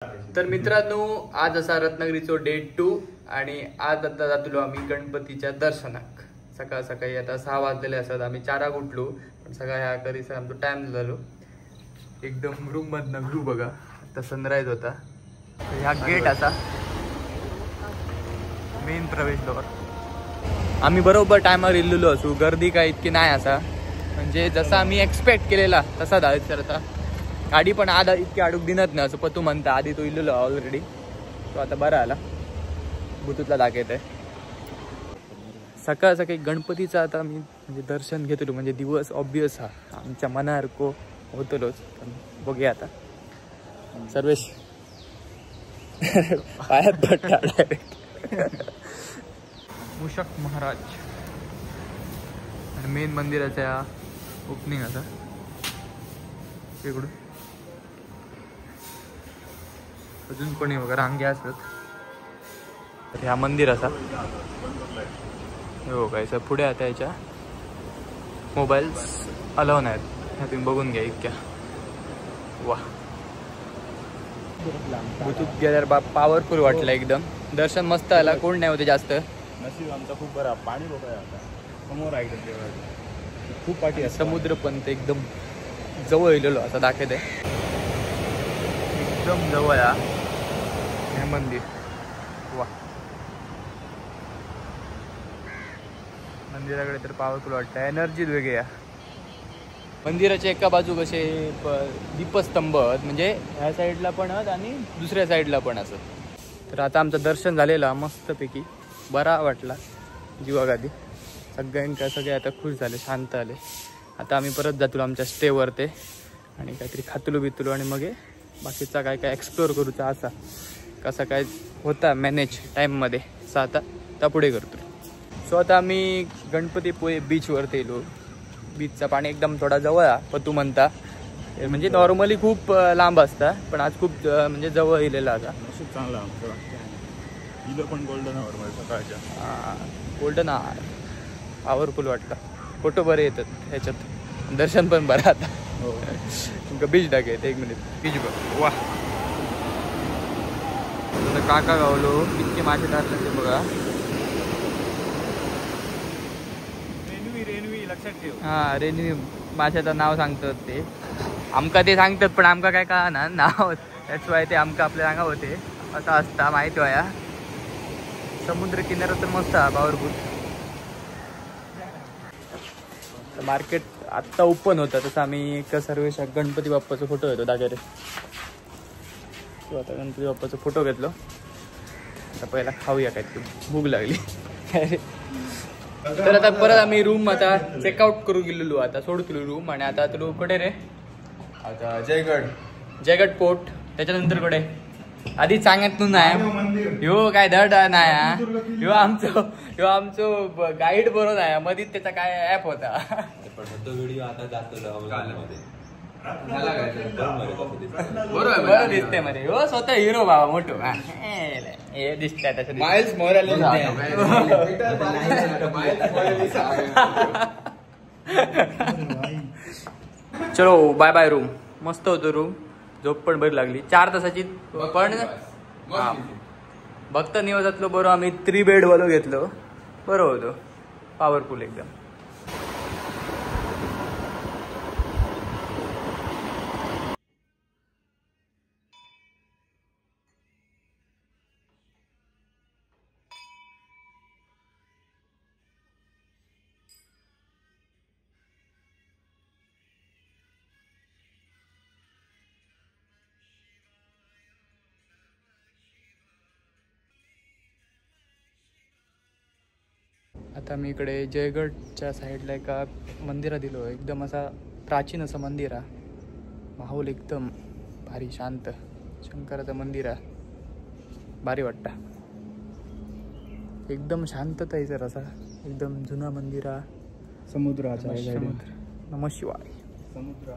तर मित्रांनो, आज असा रत्नागिरीचो डे 2 आणि आज आता जातलो आम्ही गणपतीच्या दर्शनाक। सकाळ सकाळी आता 6 वाजलेले असतात, आम्ही 4 उठलो, पण सगळा ह्या करीस आमचो टाइम झालो। एकदम रूम मधनं व्ह्यू बघा, आता सनराइज होता। ह्या गेट असा मेन प्रवेशद्वार। आम्ही बरोबर टायमार इल्लेलो असू, गर्दी काय इतकी नाही असा, म्हणजे जसा आम्ही एक्सपेक्ट केलेला तसा धाडत करता। गाडी पण आधा इतकी अडूक दिनत नाही असं पतू म्हणता, आधी तो इल्लेलो ऑलरेडी, तो आता बरा आला, बुतूतला दाखवत आहे। सकाळ सकाळी गणपतीचा आता मी म्हणजे दर्शन घेतलो, म्हणजे दिवस ऑब्वियस हा आमच्या मनासारखो होतलोच, पण बघूया आता। सर्वेश पायात पडला डायरेक्ट। मूषक महाराज आणि मेन मंदिराच्या ओपनिंग आता इकडून अजून कोणी वगैरे रांगे असतात। तर ह्या मंदिर असा हो काय, पुढे आता याच्या मोबाईल्स अलाव नाहीत, ह्या तुम्ही बघून घ्या इतक्या। वा, बुतूत गेल्यावर बाप पॉवरफुल वाटलं एकदम, दर्शन मस्त आला, कोण नाही होते जास्त। नशीब आमचा खूप बरा, पाणी बघा आता समोर आहे एकदम देवळाचं, खूप पाठी आहे। समुद्र पण ते एकदम जवळ येलेलो असं दाखवत आहे, एकदम जवळ हे मंदिर। वा, मंदिराकडे तर पॉवरफुल वाटतं, एनर्जी वेगळी आहे। मंदिराच्या एका बाजू कसे दीपस्तंभ म्हणजे ह्या साईडला पण आहेत आणि दुसऱ्या साईडला पण असत। तर आता आमचं दर्शन झालेलं मस्तपैकी, बरा वाटला जीवागादी, सगळे आता खुश झाले, शांत आले। आता आम्ही परत जातो आमच्या स्टेवर ते, आणि काहीतरी खातलो बितलो आणि मग बाकीचा काय काय एक्सप्लोअर करूचा असा कसा काय होता मॅनेज टाईममध्ये असं आता पुढे करतो। सो आता आम्ही गणपतीपुळे बीचवरती येलो। बीचचा पाणी एकदम थोडा जवळ आहे, पण तू म्हणता म्हणजे नॉर्मली खूप लांब असता, पण आज खूप म्हणजे जवळ येलेला आता। नशीब चांगला आमचं, इथं पण गोल्डन आवर सकाळच्या, गोल्डन आवर पॉवरफुल वाटतं, फोटो बरे येतात ह्याच्यात, दर्शन पण बरं आता। हो, तुमका बीच दाखवते, एक मिनिट बीच बघ। वा, काका गावलो किती मासे धरले ते बघा। रेनवी लक्षात ठेव। हा, रेनवी माशाचं नाव सांगतात ते, आमका ते सांगतात पण आमका काय कळना नाव, दॅट्स वाय ते आमका आपल्या सांगा होते असं असता माहिती व्हाया। समुद्र किनारा तर मस्त आहे, पॉवरफुल। मार्केट आत्ता ओपन होतं, तसं आम्ही एक सर्वेश गणपती बाप्पाचा फोटो घेतो दाखवते। आता गणपती बाप्पाचा फोटो घेतलो, आता पहिला खाऊया काहीतरी, भूक लागली। तर आता परत आम्ही रूम आता चेकआउट करू गेलेलो, आता सोडतो रूम, आणि आता तुला कुठे रे? आता जयगड पोर्ट, त्याच्यानंतर कुठे? आधी सांगत नाही ह्यो काय धड नाही, ह्यो आमचं गाईड बरोबर आहे, मध्ये त्याचा काय ऍप होता, तो व्हिडिओ आता जास्त बरोबर दिसते मध्ये, हो स्वतः हिरो बाबा मोठो हे दिसतंय तसं। माइल्स मोरालेस चलो बाय बाय रूम, मस्त होतो रूम, झोप पण बरी लागली, 4 तासाची। पण हा भक्त निवासातलो बरोबर आम्ही 3 बेड वालो घेतलो, बरं होतो, पॉवरफुल एकदम। आता मी इकडे जयगडच्या साईडला एका मंदिरात दिलो, एकदम असा प्राचीन असं मंदिर आहे, माहोल एकदम भारी शांत, शंकराचं मंदिर आहे, भारी वाटतं, एकदम शांतता आहे सर, असा एकदम जुना मंदिर आहे। समुद्र नमः शिवाय। समुद्र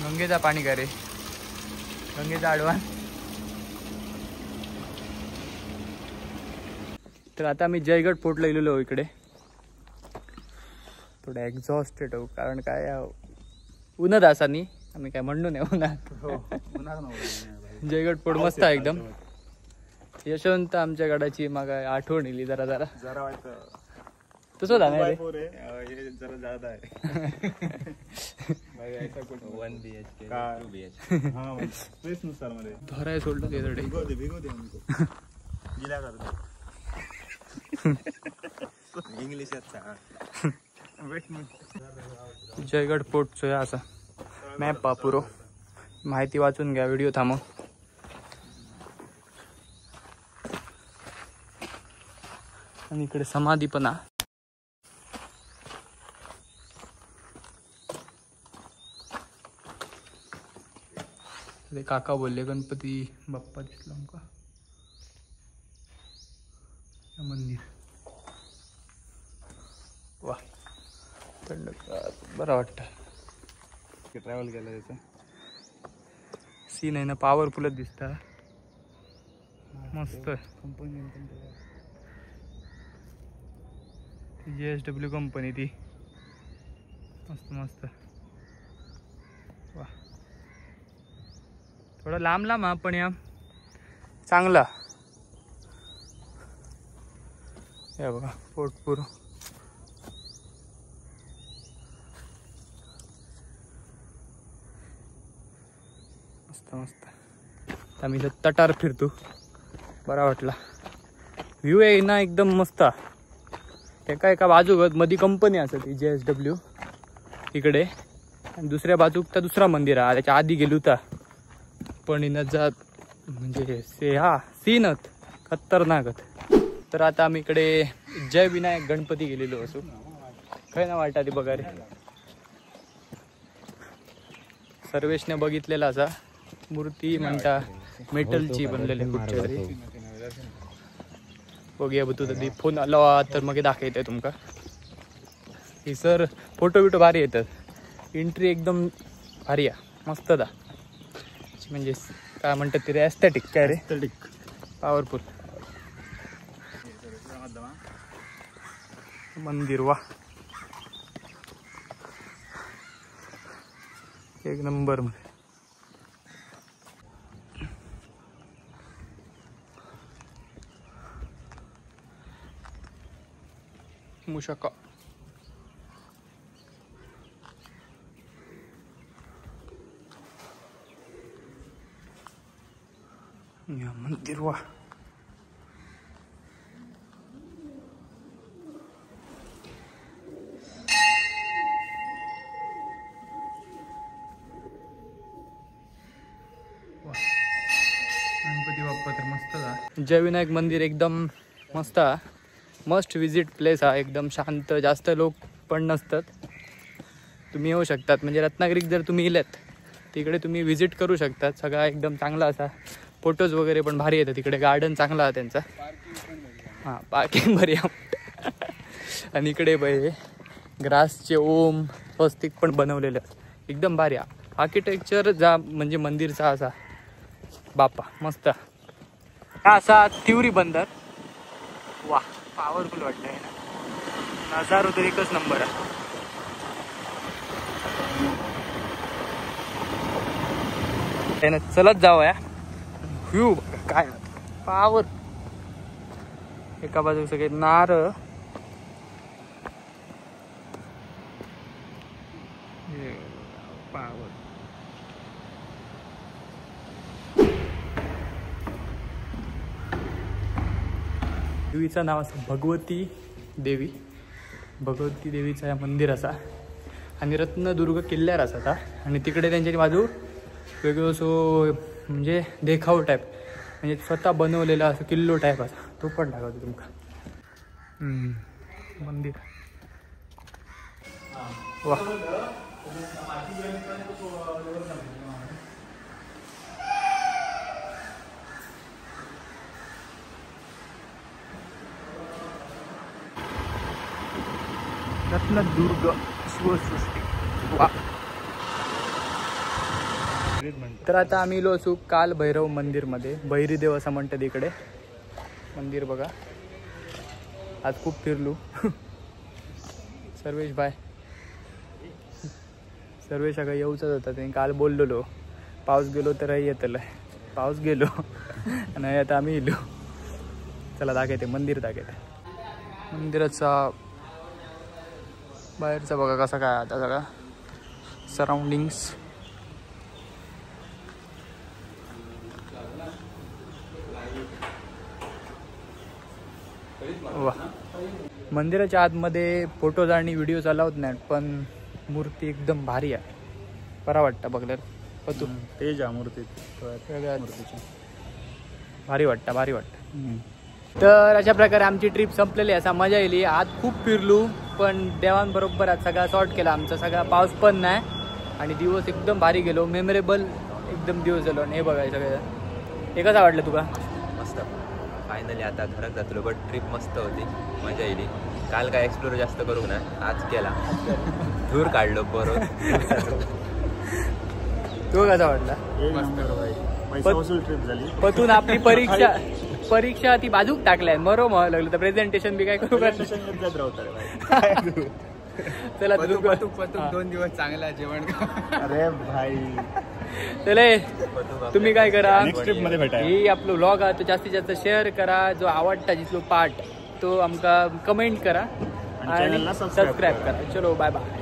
गंगेचा पाणी का रे, गंगेचा आडवान। तर आता मी जयगड फोर्टला गेलेलो इकडे, थोडं एक्झॉस्टेड हो, कारण काय उन्हात असा नी आम्ही काय म्हणू नये उन्हात. जयगड फोर्ट मस्त आहे एकदम. यशवंत आमच्या गडाची मग आठवण येईल जरा जरा जरा वाटतं तसं झालं रे. हे जरा जादा आहे. 1 BHK काय? 2 BHK. हा स्पेस नुसार मध्ये धराय सोडलं ते तडे. भिगवते गिला करते. इंग्लिशात सांग. जयगड फोर्टचं असा मॅप पुरो माहिती वाचून घ्या. व्हिडिओ थांबव. आणि इकडे समाधी पण आहे. ते काका बोलले गणपती बाप्पा दिसला का मंदिर. वा थंडगार बरं वाटतं. ट्रॅव्हल केलं त्याचं सीन आहे ना पॉवरफुलच दिसता. मस्त कंपनी JSW कंपनी ती मस्त मस्त. वा थोडा लांब लांब हा पण या चांगला. या बघा पोटपूर मस्त मस्त. आम्ही इथं तटार फिरतो बरा वाटला. व्ह्यू आहे ना एकदम मस्त. एका एका बाजूक मध्ये कंपनी असते ती JSW इकडे आणि दुसऱ्या बाजूक तर दुसरा मंदिर आहे. त्याच्या आधी गेलो होता पण इनं जात म्हणजे सीनत खतरनाकत. तर आता आम्ही इकडे जय विनायक गणपती गेलेलो असू. काय ना वाटतं ती बघा रे. सर्वेशने बघितलेला असा मूर्ती म्हणता मेटलची बनलेली कुठच्या तरी. बघूया बघ तुझा ती फोन आला तर मग दाखवते तुमका. ही सर फोटो बिटो भारी येतात. एंट्री एकदम भारी आहे मस्त दा. म्हणजे काय म्हणतात ते रे एस्थेटिक काय रे पॉवरफुल मंदिर. वा एक नंबर मध्ये. मुशका या मंदिर. वा गणपती बाप्पा तर मस्त. जय विनायक मंदिर एकदम मस्त. मस्ट विजिट प्लेस हा. एकदम शांत. जास्त लोक पण नसतात. तुम्ही येऊ शकतात म्हणजे रत्नागिरीत जर तुम्ही इलेत तिकडे तुम्ही विजिट करू शकतात. सगळा एकदम चांगला असा. फोटोज वगैरे पण भारी येतात. तिकडे गार्डन चांगला आहे त्यांचा. हां पार्किंग बरी आहे. आणि इकडे बाई ग्रासचे ओम स्वस्तिक पण बनवलेले आहेत. एकदम भारी आहे आर्किटेक्चर जा म्हणजे मंदिरचा असा बाप्पा मस्त. हा असा तिवरी बंदर. वा पॉवरफुल वाटतंय ना. नजारो तर एकच नंबर आहे. त्याने चलत जावया. व्ह्यू काय पावर. एका बाजू सगळे नारळ. पावर देवीचं नाव असं भगवती देवी. भगवती देवीचा या मंदिर असा. आणि रत्नदुर्ग किल्ल्यावर असा. आणि तिकडे त्यांच्या बाजू वेगळं असो म्हणजे देखाव टाईप म्हणजे स्वतः बनवलेला असं किल्लो टाईप असा. तो पण दाखवतो तुमका मंदिर. वा रत्नदुर्ग शिवसृष्टी. वा तर आता आम्ही इलो असू काल भैरव मंदिरमध्ये. भैरीदेव असं म्हणतात इकडे मंदिर बघा. आज खूप फिरलो. सर्वेश बाय. सर्वे सगळं येऊच होता. त्यांनी काल बोललेलो पाऊस गेलो तर येतलं. पाऊस गेलो आणि आता आम्ही येलो. चला दाखवते मंदिर दाखवते. मंदिराचा बाहेरचा बघा कसा काय आता सगळा सराउंडिंग्स. वा मंदिराच्या आतमध्ये फोटोज आणि व्हिडिओज अलाउड नाहीत पण मूर्ती एकदम भारी आहे. बरा वाटतं बघल्यावर. पतू तेज आहे मूर्तीत. भारी वाटतं. तर अशा प्रकारे आमची ट्रिप संपलेली आहे. असा मजा येईल. आज खूप फिरलो पण देवांबरोबर आज सगळा सॉर्ट केला आमचा. सगळा पाऊस पण नाही आणि दिवस एकदम भारी गेलो. मेमोरेबल एकदम दिवस झालो. आणि हे बघायचं सगळं. हे कसं वाटलं तुका? मस्त. फायनली आता घरात जातलो बट ट्रिप मस्त होती. मजा येईल. काल काय एक्सप्लोर जास्त करू ना आज केला. धूर काढलो बरोबर. तो कसा वाटला? पैसा वसूल ट्रिप झाली. पतून आपली परीक्षा ती बाजूक टाकलाय. मरो म्हणायला लागलं तर प्रेझेंटेशन बी काय करू का? चला पतूक 2 दिवस चांगला जेवण. अरे भाई चले तुम्ही काय करा नेक्स्ट ट्रिप मध्ये भेटा. ही आपलं व्लॉग आहे तो जास्तीत जास्त शेअर करा. जो आवडता जिथलो पार्ट तो आमका कमेंट करा आणि सबस्क्राईब करा. चलो बाय बाय.